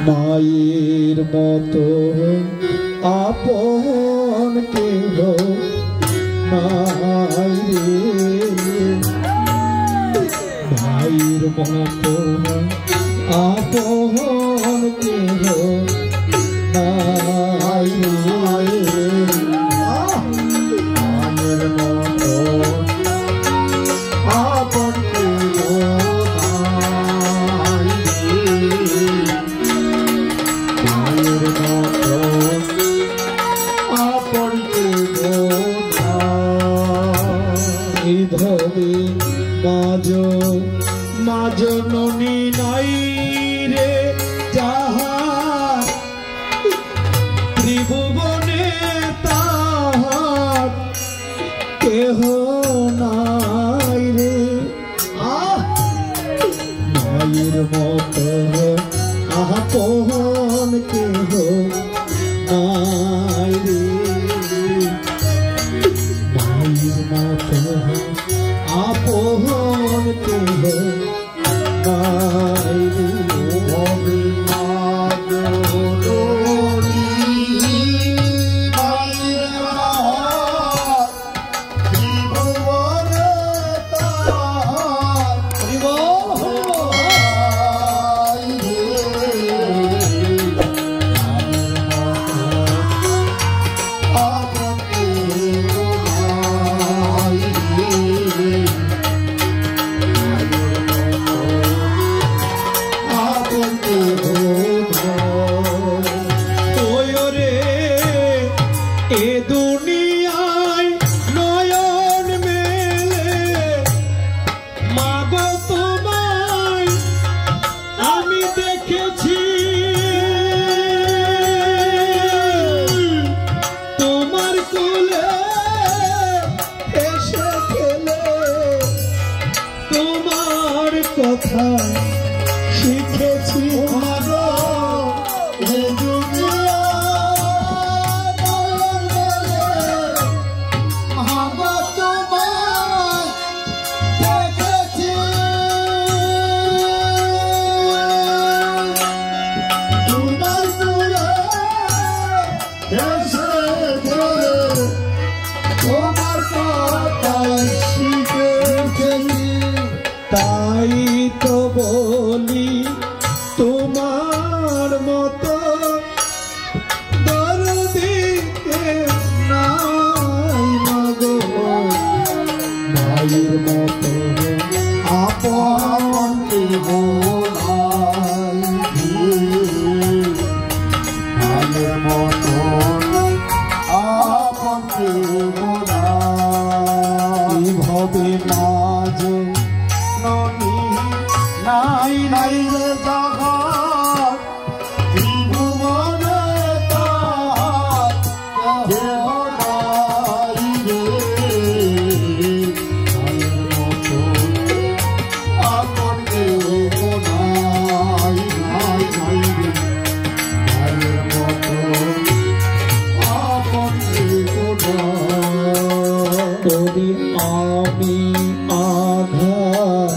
মায়ের মতো আপন কেহ নাই রে, মায়ের মতো আপন কেহ নাই রে, মায়ের মতো আপন কেহ নাই রে, মায়ের মতো আপন কেহ নাই। ধরে মাঝ ননি নাই রে যাহার ত্রিভুবনে তাহার কেহ নাই রে, মায়ের মতো আপন কেহ নাই রে, মায়ের মতো আপন কেহ নাই রে। এ দুনিয়ায় নয়ন মেলে মাগো তোমায় আমি দেখেছি, তোমার কোলে এসে খেলে তোমার কথা শিখেছি, মাগো এ দুনিয়া তাই তো বলি তোমার মতো দরদি নাই মাগো, মায়ের মতো আপন কেহ নাই, মায়ের মতো আপন কেহ নাই। ভবে মাঝ নাই নাই রে জগৎ ত্রিভুবনে তাহার কেহ নাই রে, মায়ের মতো আপন কেহ নাই, নাই নাই রে, মায়ের মতো আপন কেহ নাই। আমি আঘাত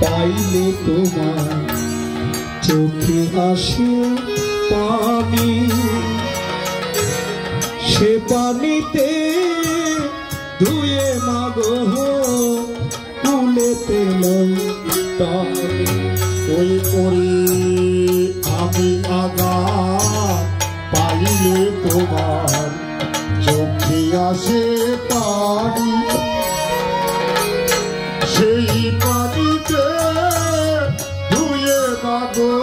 পাইলে তোমার চোখে আসে পানি, সে পানিতে ধুয়ে মাগো কুলেতে টানি, ওই করি আমি আঘাত পাইলে তোমার চোখে আসে পানি, সেই পানিতে ধুয়ে মাগো